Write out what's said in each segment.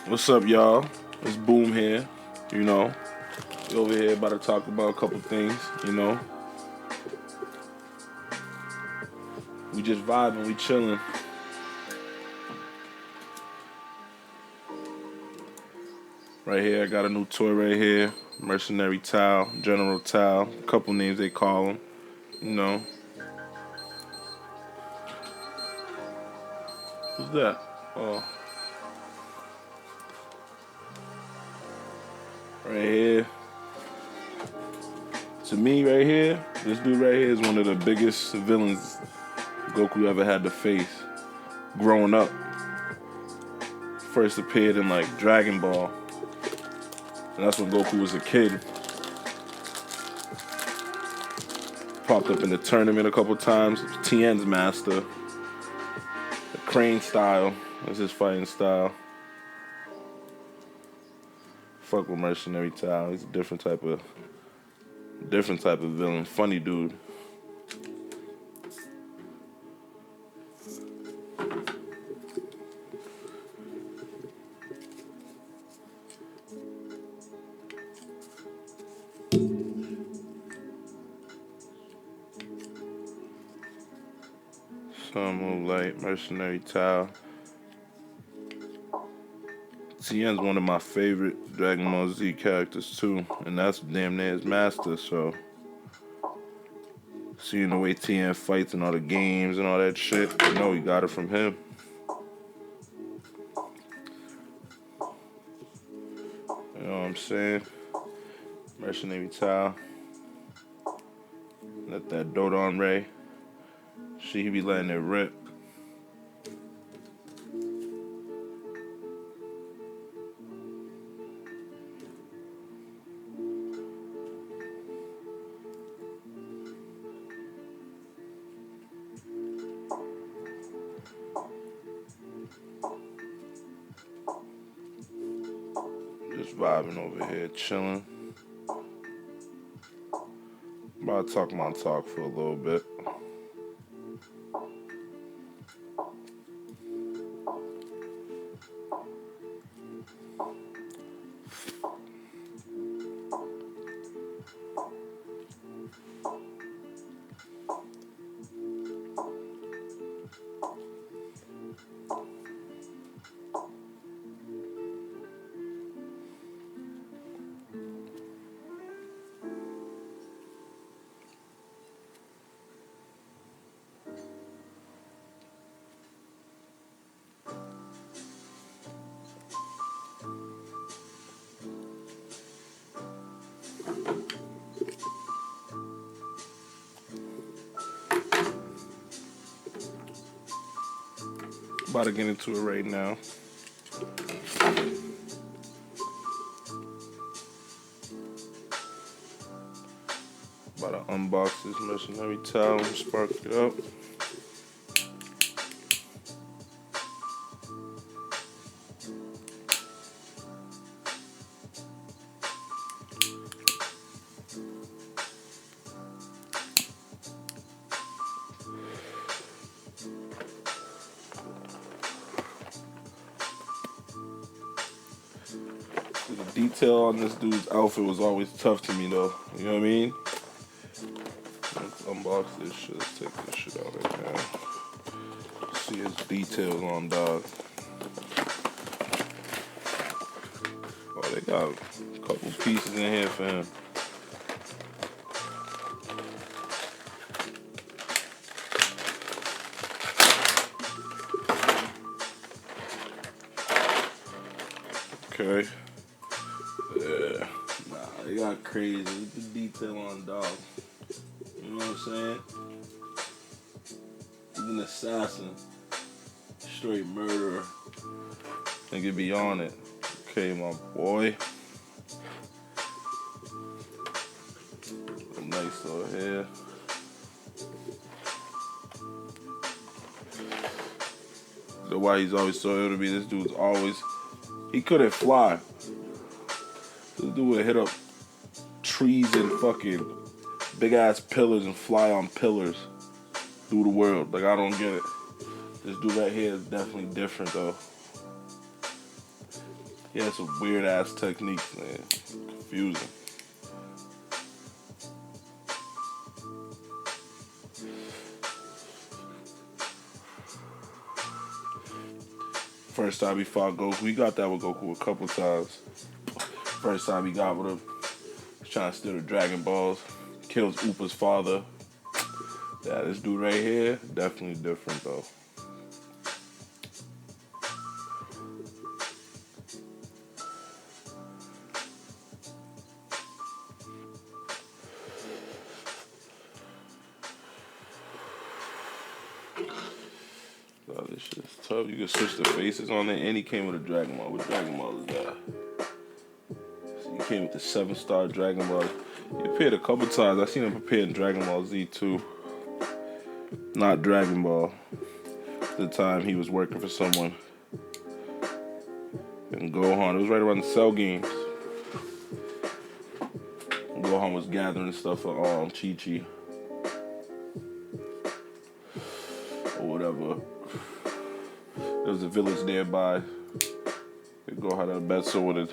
What's up, y'all? It's Boom here. You know, we over here about to talk about a couple things. You know, we just vibing, we chilling. Right here, I got a new toy right here. Mercenary Towel, General Toa, a couple names they call him. You know, who's that? Oh, right here. To me, right here, this dude right here is one of the biggest villains Goku ever had to face. Growing up, first appeared in like Dragon Ball, and that's when Goku was a kid. Popped up in the tournament a couple times. Tien's master. The crane style. That's his fighting style. Fuck with Mercenary Towel. He's a different type of villain. Funny dude. Sun Moonlight, Mercenary Towel. Tien's one of my favorite Dragon Ball Z characters too, and that's damn near his master. So seeing the way Tien fights and all the games and all that shit, you know he got it from him. You know what I'm saying? Mercenary Towel. Let that Dodon Ray. He be letting it rip. Just vibing over here, chilling. About to talk my talk for a little bit. About to get into it right now. About to unbox this Mercenary Towel and spark it up. The detail on this dude's outfit was always tough to me though. You know what I mean? Let's unbox this shit. Let's take this shit out right now. See his details on dog. Oh, they got a couple pieces in here for him. Okay. Yeah. Nah, they got crazy. Look at the detail on dog. You know what I'm saying? He's an assassin. Straight murderer. Nigga be on it. Okay, my boy. A nice little hair. So why he's always so ill to be? This dude's always... He couldn't fly. This dude would hit up trees and fucking big ass pillars and fly on pillars through the world. Like, I don't get it. This dude right here is definitely different though. He had some weird ass techniques, man. Confusing. First time he fought Goku, he got that with Goku a couple times. First time he got with him, he's trying to steal the Dragon Balls, kills Upa's father. Yeah, this dude right here, definitely different though. Oh, this shit's tough. You can switch the faces on it, and he came with a Dragon Ball. What Dragon Ball is that? So he came with the 7-star Dragon Ball. He appeared a couple times. I seen him appear in Dragon Ball Z too. Not Dragon Ball. The time he was working for someone. And Gohan, it was right around the Cell games. Gohan was gathering stuff for Chi-Chi. Or whatever. There was a village nearby. Gohan had a battle with it.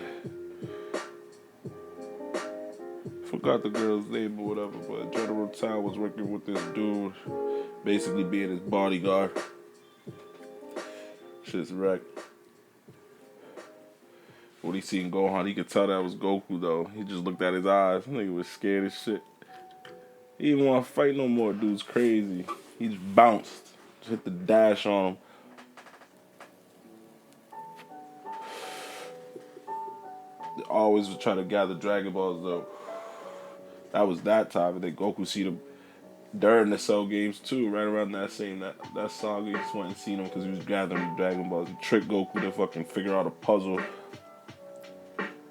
Forgot the girl's name or whatever, but General Toa was working with this dude, basically being his bodyguard. Shit's wrecked. When he seen Gohan, he could tell that was Goku though. He just looked at his eyes. Nigga was scared as shit. He didn't want to fight no more. Dude's crazy. He just bounced. Just hit the dash on him. They always would try to gather Dragon Balls though. That was that time. And then Goku see them during the Cell games too. Right around that saga, he just went and seen him because he was gathering the Dragon Balls. He tricked Goku to fucking figure out a puzzle.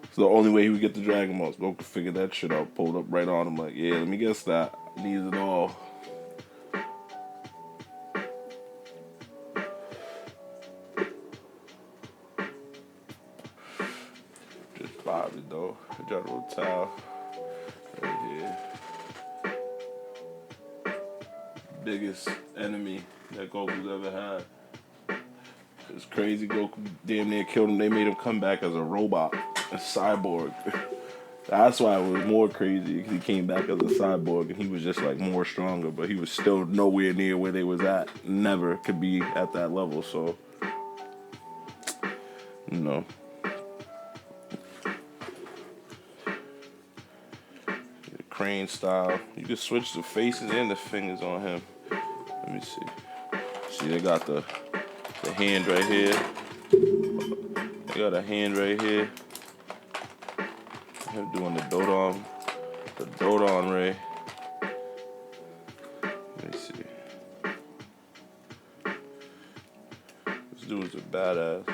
It's the only way he would get the Dragon Balls. Goku figured that shit out, pulled up right on him like, yeah, let me guess that. Needs it all. Just Bobby though. General Toa. Right here. Biggest enemy that Goku's ever had. It's crazy. Goku damn near killed him. They made him come back as a robot, a cyborg. That's why it was more crazy, because he came back as a cyborg and he was just like more stronger, but he was still nowhere near where they was at. Never could be at that level. So, you know. Crane style. You can switch the faces and the fingers on him. Let me see. See, they got the hand right here. They got a hand right here. Him doing the Dodon Ray. Let me see. This dude's a badass.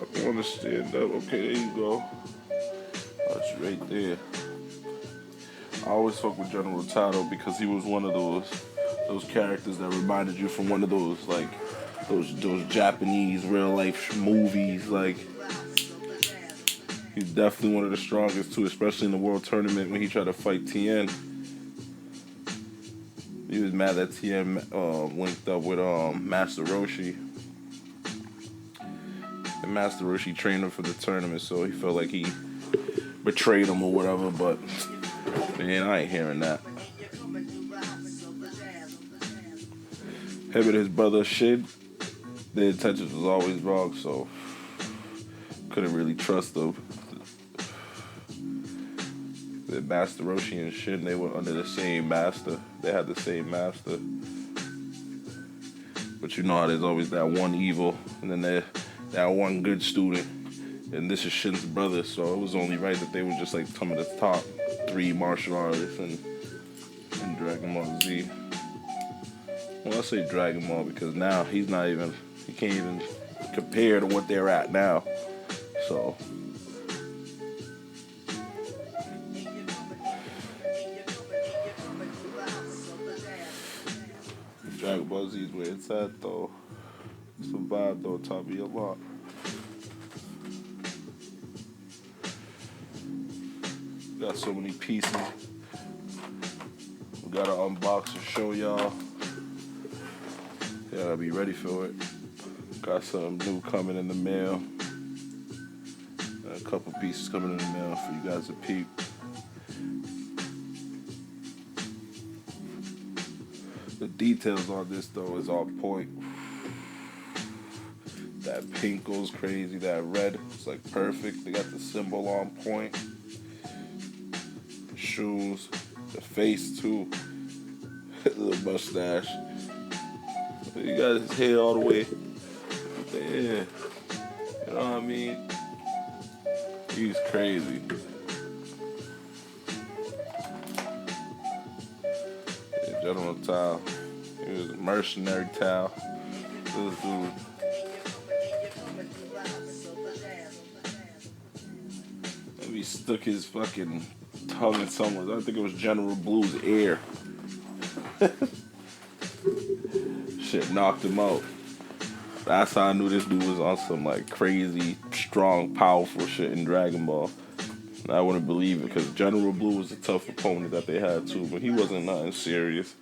I want to stand up. Okay, there you go. That's right there. I always fuck with General Toa because he was one of those characters that reminded you from one of those like those Japanese real life movies. Like, he's definitely one of the strongest too, especially in the World Tournament when he tried to fight Tien. He was mad that Tien linked up with Master Roshi. And Master Roshi trained him for the tournament, so he felt like he betrayed him or whatever, but man, I ain't hearing that. Him and his brother Shin, their intentions was always wrong, so couldn't really trust them. The Master Roshi and Shin, they were under the same master. They had the same master. But you know how there's always that one evil, and then that one good student. And this is Shin's brother, so it was only right that they were just like some of the top 3 martial artists in Dragon Ball Z. Well, I say Dragon Ball because now he can't even compare to what they're at now. So, Dragon Ball Z is where it's at though. It's a vibe though, taught me a lot. Got so many pieces. We gotta unbox and show y'all. Yeah, I'll be ready for it. Got some new coming in the mail. And a couple pieces coming in the mail for you guys to peep. The details on this though is on point. That pink goes crazy. That red is like perfect. They got the symbol on point. The shoes, the face too. The mustache. You got his hair all the way there. You know what I mean? He's crazy. Yeah, General Toa. He was a mercenary Toa. This dude. He stuck his fucking tongue in someone's. I think it was General Blue's ear. Shit knocked him out. That's how I knew this dude was on some like crazy, strong, powerful shit in Dragon Ball. And I wouldn't believe it because General Blue was a tough opponent that they had too, but he wasn't nothing serious.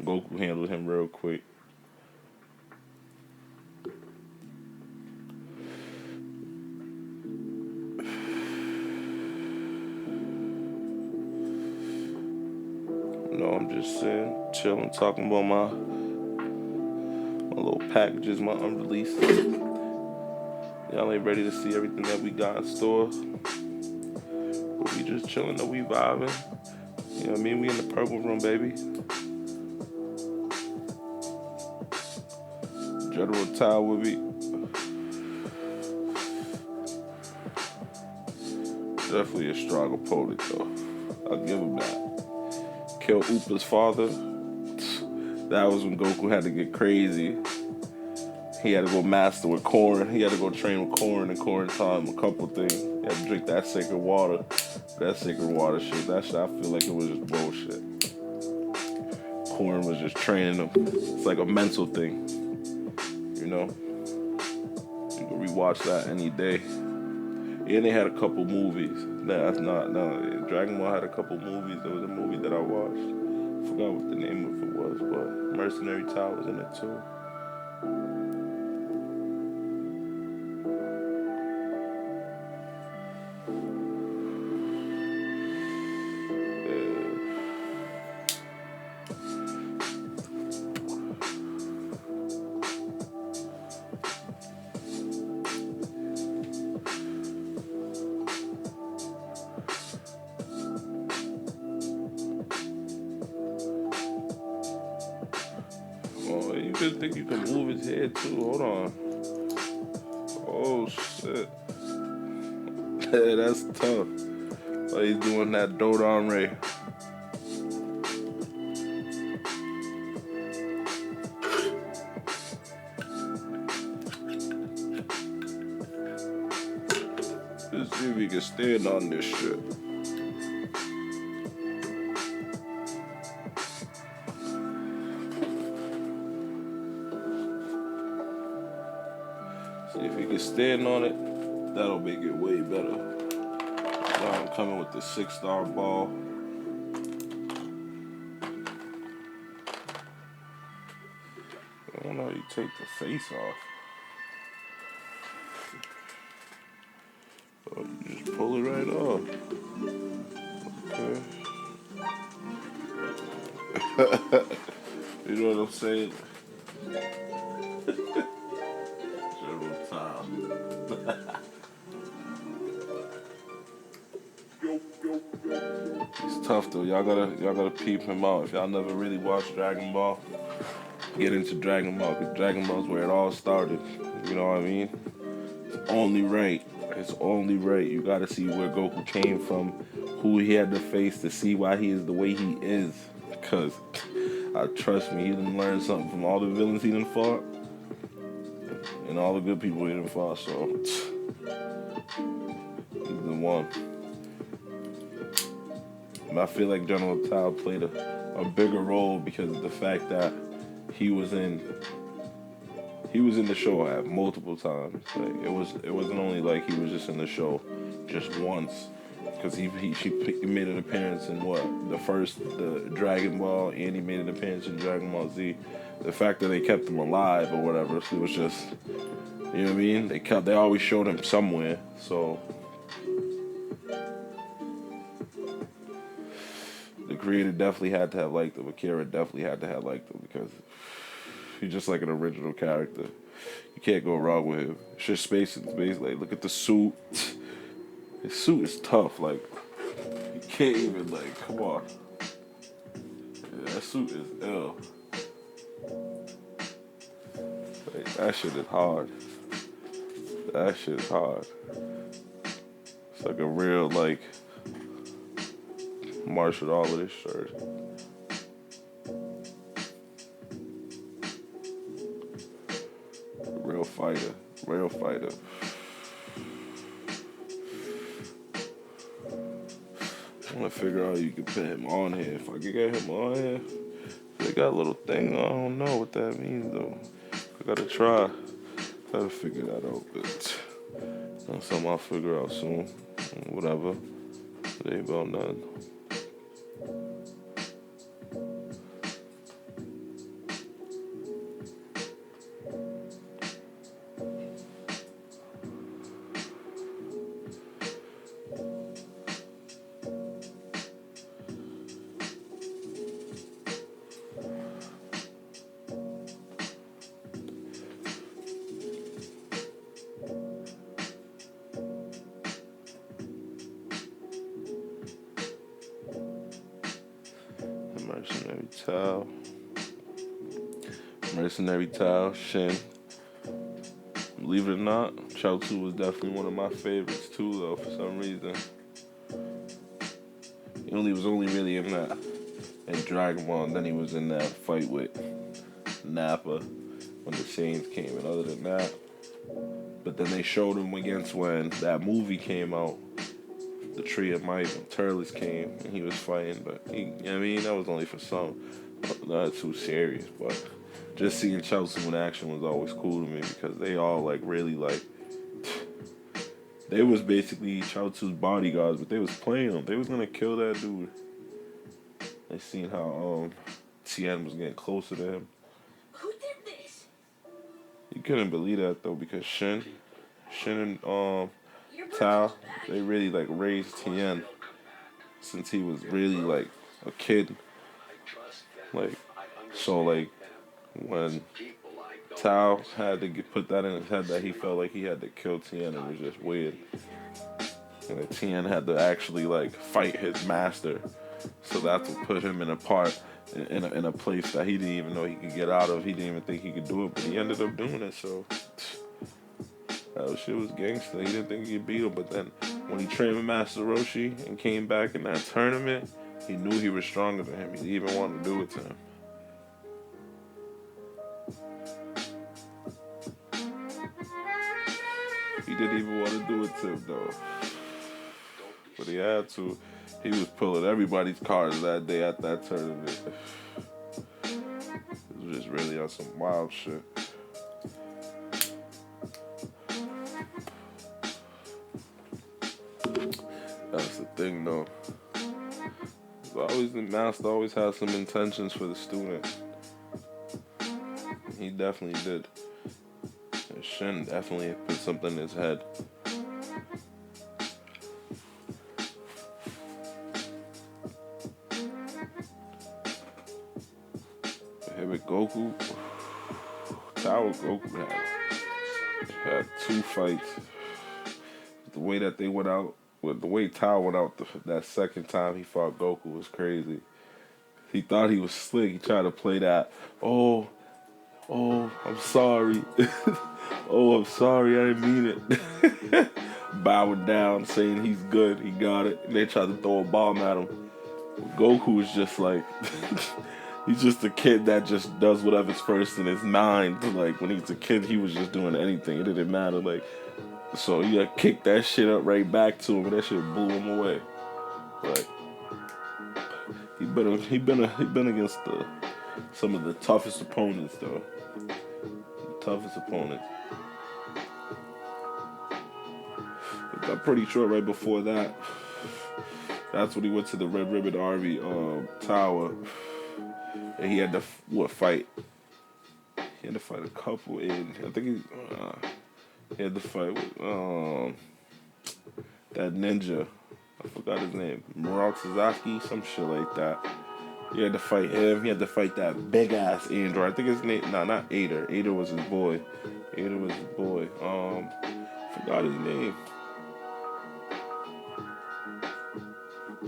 Goku handled him real quick. No, I'm just sitting, chilling, talking about my little packages, my unreleased. Y'all ain't ready to see everything that we got in store. But we just chilling, though, we vibing. You know what I mean? We in the purple room, baby. General Toa with me. Definitely a strong opponent, though. I'll give him that. Kill Upa's father. That was when Goku had to get crazy. He had to go master with Corn. He had to go train with Corn, and Corn taught him a couple things. He had to drink that sacred water. That sacred water shit. That shit, I feel like it was just bullshit. Corn was just training him. It's like a mental thing. You know? You can rewatch that any day. And they had a couple movies. No. Dragon Ball had a couple movies. There was a movie that I watched. I forgot what the name of it was, but Mercenary Tower was in it too. Oh, you could think you can move his head too. Hold on. Oh shit. That's tough. Like he's doing that Dodon Ray. Let's see if he can stand on this shit. See if he can stand on it, that'll make it way better. Now I'm coming with the 6-star ball. I don't know how you take the face off. Oh, you just pull it right off. Okay. You know what I'm saying? General Toa. He's tough though. Y'all gotta peep him out. If y'all never really watched Dragon Ball, get into Dragon Ball, because Dragon Ball's where it all started. You know what I mean? It's only right. It's only right. You gotta see where Goku came from, who he had to face to see why he is the way he is. Because, trust me, he didn't learn something from all the villains he done fought. And all the good people he done fought, so... He's the one. And I feel like General Toa played a bigger role because of the fact that he was in the show multiple times. Like it wasn't only like he was just in the show just once, because he made an appearance in the Dragon Ball, and he made an appearance in Dragon Ball Z. The fact that they kept him alive or whatever, so it was just, you know what I mean. They always showed him somewhere, so. The creator definitely had to have liked him. Akira definitely had to have liked him because he's just like an original character. You can't go wrong with him. It's just space and space. Like, look at the suit. His suit is tough. Like, you can't even, like, come on. Yeah, that suit is ill. Like, that shit is hard. That shit is hard. It's like a real, like, martial artist shirt. Real fighter. Real fighter. I want to figure out how you can put him on here. If I could get him on here. They got a little thing. I don't know what that means, though. I gotta try. Gotta figure that out. But that's something I'll figure out soon. Whatever. It ain't about nothing. Mercenary Tao, Shin. Believe it or not, Chaozu was definitely one of my favorites too, though, for some reason. He was only really in Dragon Ball, and then he was in that fight with Nappa when the Saiyans came, and other than that. But then they showed him against when that movie came out, the Tree of Might, when Turles came, and he was fighting, but that was only for some, not too serious, but just seeing Chaozu in action was always cool to me because they all they was basically Chaozu's bodyguards, but they was playing him. They was gonna kill that dude. They seen how Tien was getting closer to him. Who did this? You couldn't believe that though because Shin and Tao, they really raised Tien since he was really a kid. When Tao had to put that in his head that he felt like he had to kill Tien, it was just weird. And Tien had to actually fight his master, so that's what put him in a place that he didn't even know he could get out of. He didn't even think he could do it, but he ended up doing it. So that shit was gangster. He didn't think he could beat him, but then when he trained with Master Roshi and came back in that tournament, he knew he was stronger than him. He even wanted to do it to him. He didn't even want to do it to him, though. But he had to. He was pulling everybody's cards that day at that tournament. It was just really on some wild shit. That's the thing, though. The master always has some intentions for the student. He definitely did. And Shin definitely put something in his head. Him with Goku, Tao and Goku had two fights. The way that they went out, the way Tao went out that second time he fought Goku was crazy. He thought he was slick. He tried to play that, oh, I'm sorry. Oh, I'm sorry, I didn't mean it. Bowing down, saying he's good, he got it. And they tried to throw a bomb at him. Goku is just like he's just a kid that just does whatever's first in his mind. Like when he's a kid, he was just doing anything. It didn't matter. Like so, you got kicked that shit up right back to him, and that shit blew him away. Like he been against some of the toughest opponents though. The toughest opponents. I'm pretty sure right before that, that's when he went to the Red Ribbon Army Tower, and he had to fight. He had to fight a couple in. I think he had to fight with that ninja. I forgot his name. Murok Sasaki, some shit like that. He had to fight him. He had to fight that big ass android. I think his name. No, not Ader. Ader was his boy. Ader was his boy. Forgot his name.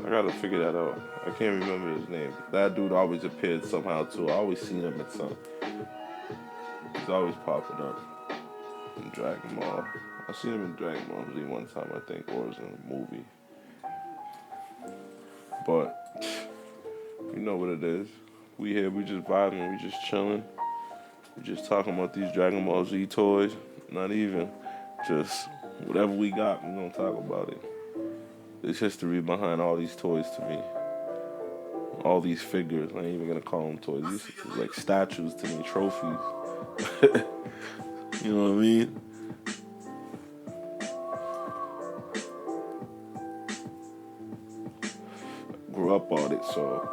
I gotta figure that out. I can't remember his name. That dude always appeared somehow too. I always seen him in something. He's always popping up in Dragon Ball. I seen him in Dragon Ball Z one time, I think, or it was in a movie. But you know what it is. We here, we just vibing, we just chilling. We just talking about these Dragon Ball Z toys. Not even. Just whatever we got, we gonna talk about it. There's history behind all these toys to me. All these figures. I ain't even gonna call them toys. These are like statues to me, trophies. You know what I mean? Grew up on it, so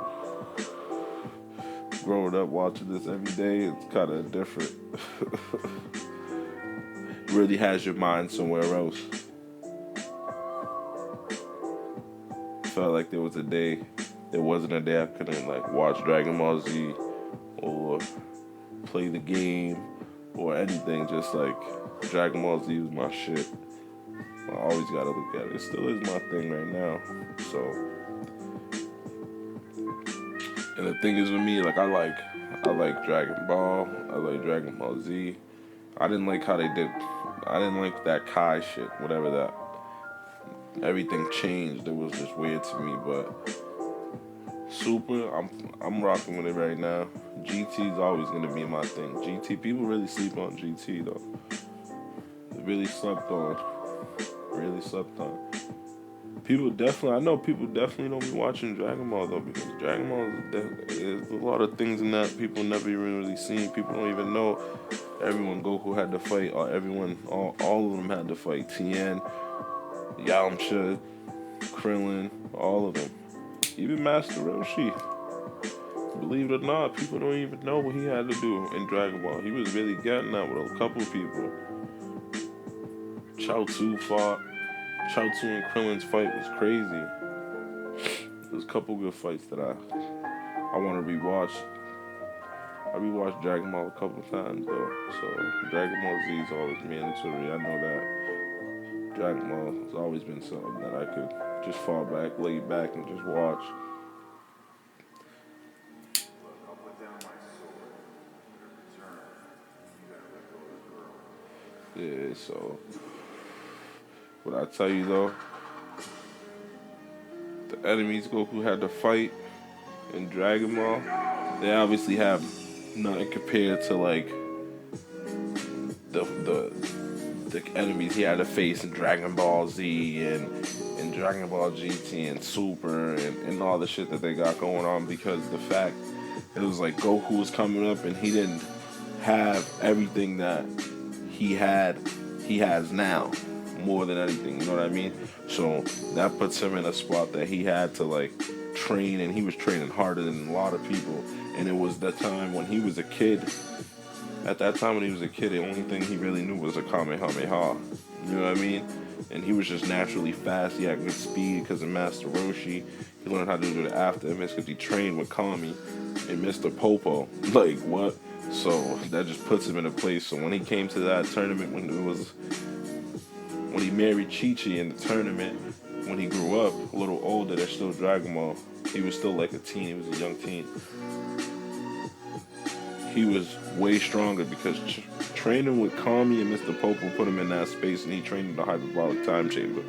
growing up watching this every day, it's kind of different. Really has your mind somewhere else. Felt like there wasn't a day I couldn't like watch Dragon Ball Z or play the game or anything. Just like Dragon Ball Z was my shit. I always gotta look at it. It still is my thing right now. So, and the thing is with me, like I like Dragon Ball. I like Dragon Ball Z. I didn't like how they did. I didn't like that Kai shit. Whatever that. Everything changed. It was just weird to me, but Super, I'm rocking with it right now. GT's always gonna be my thing. GT, people really sleep on GT though. They really slept on. Really slept on. I know people definitely don't be watching Dragon Ball though, because Dragon Ball there's a lot of things in that people never even really seen. People don't even know everyone Goku had to fight, or all of them had to fight. Tien, Yamcha, Krillin, all of them. Even Master Roshi. Believe it or not, people don't even know what he had to do in Dragon Ball. He was really getting that with a couple people. Chao Tzu and Krillin's fight was crazy. There's a couple good fights that I want to rewatch. I rewatched Dragon Ball a couple times though, so Dragon Ball Z is always mandatory. I know that. Dragon Ball has always been something that I could just fall back, lay back, and just watch. Yeah, so what I tell you though, the enemies Goku had to fight in Dragon Ball, they obviously have nothing compared to like the enemies he had to face in Dragon Ball Z and Dragon Ball GT and Super and all the shit that they got going on, because the fact it was like Goku was coming up and he didn't have everything that he has now, more than anything, you know what I mean? So that puts him in a spot that he had to like train, and he was training harder than a lot of people. And it was the time when he was a kid. At that time when he was a kid, the only thing he really knew was a Kamehameha. You know what I mean? And he was just naturally fast. He had good speed because of Master Roshi. He learned how to do the after image because he trained with Kami and Mr. Popo. Like, what? So that just puts him in a place. So when he came to that tournament, when he married Chi-Chi in the tournament, when he grew up, a little older, they're still Dragon Ball. He was still like a teen. He was a young teen. He was way stronger because training with Kami and Mr. Popo put him in that space, and he trained in the hyperbolic time chamber.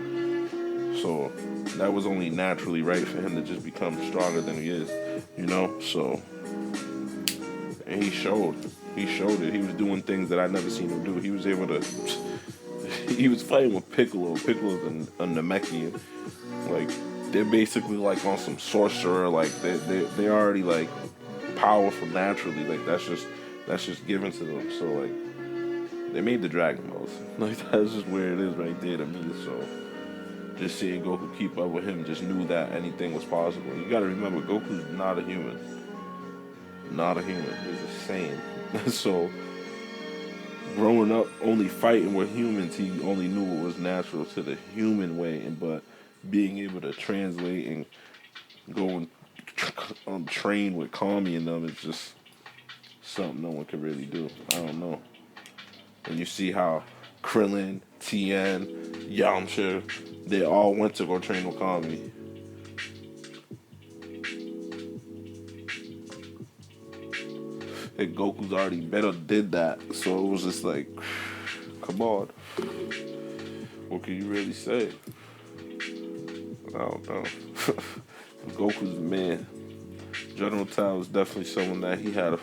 So that was only naturally right for him to just become stronger than he is, you know. So and he showed it. He was doing things that I never seen him do. He was able to. He was fighting with Piccolo. Piccolo's a Namekian. Like they're basically like on some sorcerer. Like they already like powerful naturally. Like that's just given to them. So like they made the Dragon Balls. Like that's just where it is right there to me. So just seeing Goku keep up with him, just knew that anything was possible. You gotta remember, Goku's not a human. Not a human. He's a Saiyan. So growing up only fighting with humans, he only knew what was natural to the human way. But being able to translate and go and train with Kami and them is just something no one could really do. I don't know. And you see how Krillin, Tien, Yamcha, they all went to go train with Kami. And Goku's already better did that, so it was just like, come on. What can you really say? I don't know. Goku's the man. General Toa was definitely someone that he had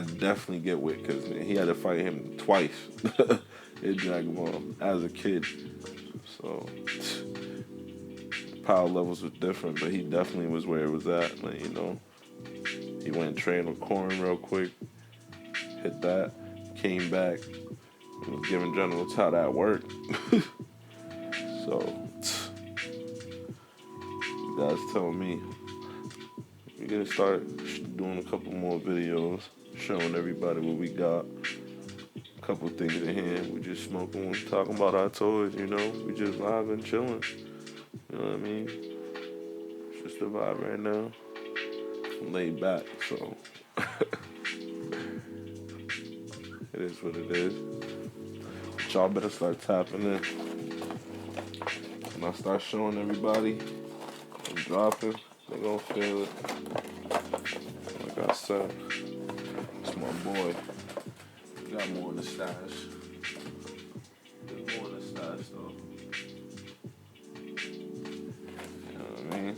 to definitely get with, because he had to fight him twice in Dragon Ball as a kid. So the power levels were different, but he definitely was where it was at. Like, you know, he went and trained with Corn real quick, hit that, came back, and was giving General Toa that work. So you guys tell me. We're gonna start doing a couple more videos, showing everybody what we got. A couple things in here. We just smoking, talking about our toys, you know. We just vibing, chilling. You know what I mean? It's just a vibe right now. I'm laid back, so it is what it is. But y'all better start tapping in. When I start showing everybody and dropping, they gonna feel it. Like I said, it's my boy. Got more in the stash. There's more in the stash though. You know what I mean?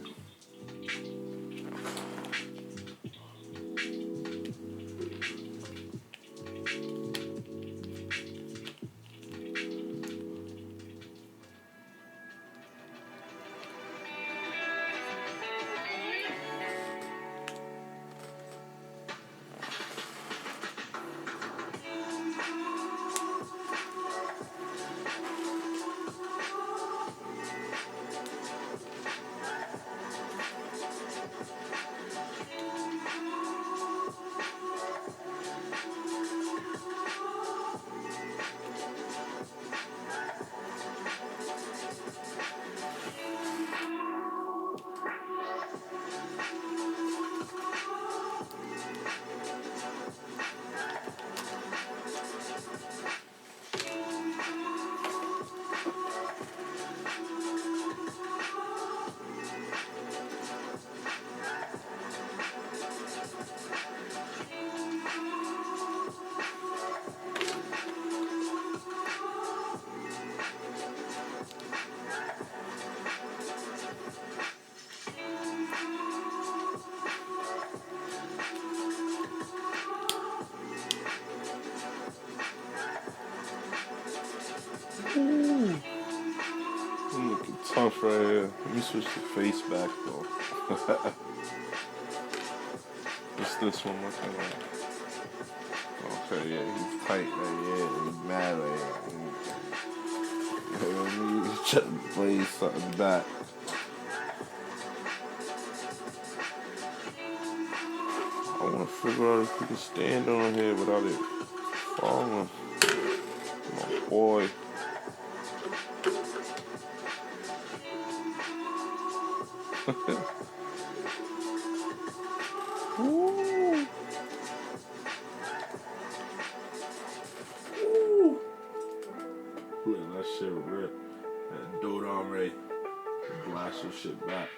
Ooh. I'm looking tough right here. Let me switch the face back though. What's this one looking like? Okay, yeah, he's tight right here. He's mad right here. You know what I mean? He's trying to blaze something back. I want to figure out if we can stand on here without it falling. My boy. Ooh. Ooh. Look at that shit rip. That Dodon Ray. Blast some shit back.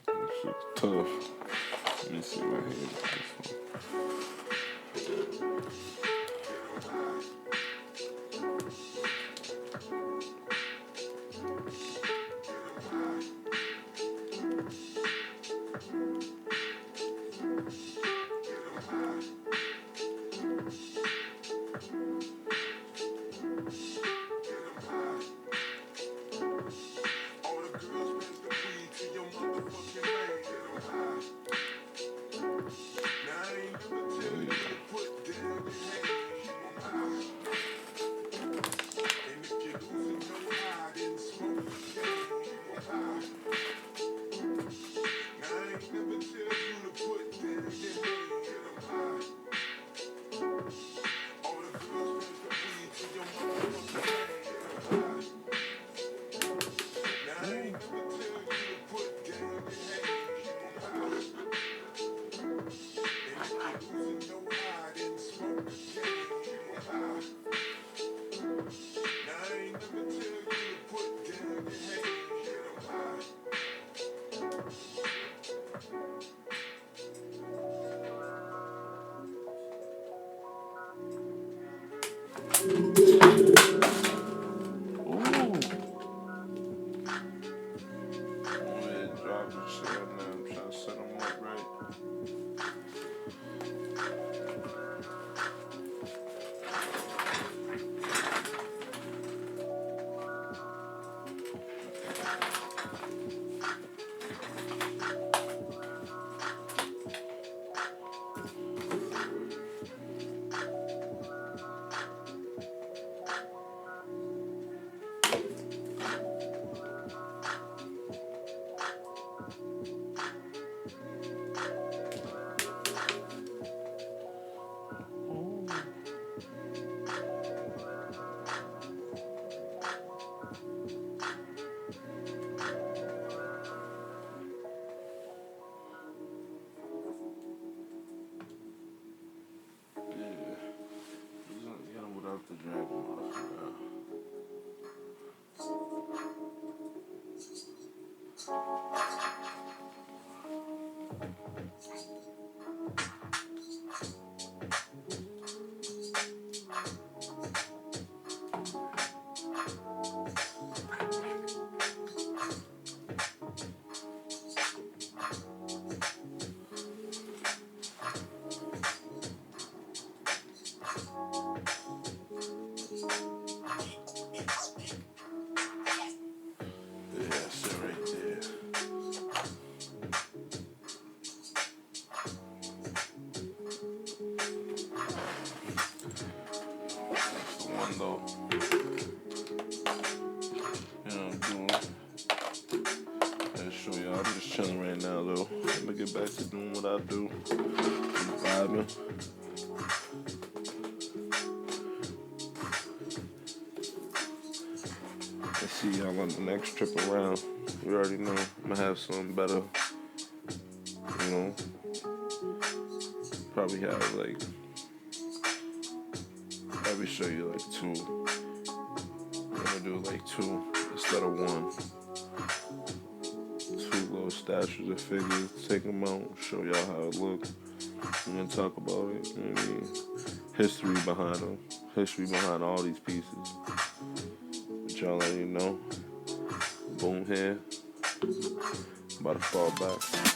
That shit's tough. Let me see my hand with this one. Yeah, sit right there. That's the one though. You know what I'm doing? I'll show y'all. I'm just chilling right now though. I'm gonna get back to doing what I do. I'm vibing. Let's see y'all on the next trip around. We already know I'm gonna have something better. You know, probably have like, probably show you like two. I'm gonna do like two instead of one. Two little statues of figures. Take them out, show y'all how it look. I'm gonna talk about it. You know what I mean? History behind them. History behind all these pieces. But y'all already know. Boom here. About to fall back.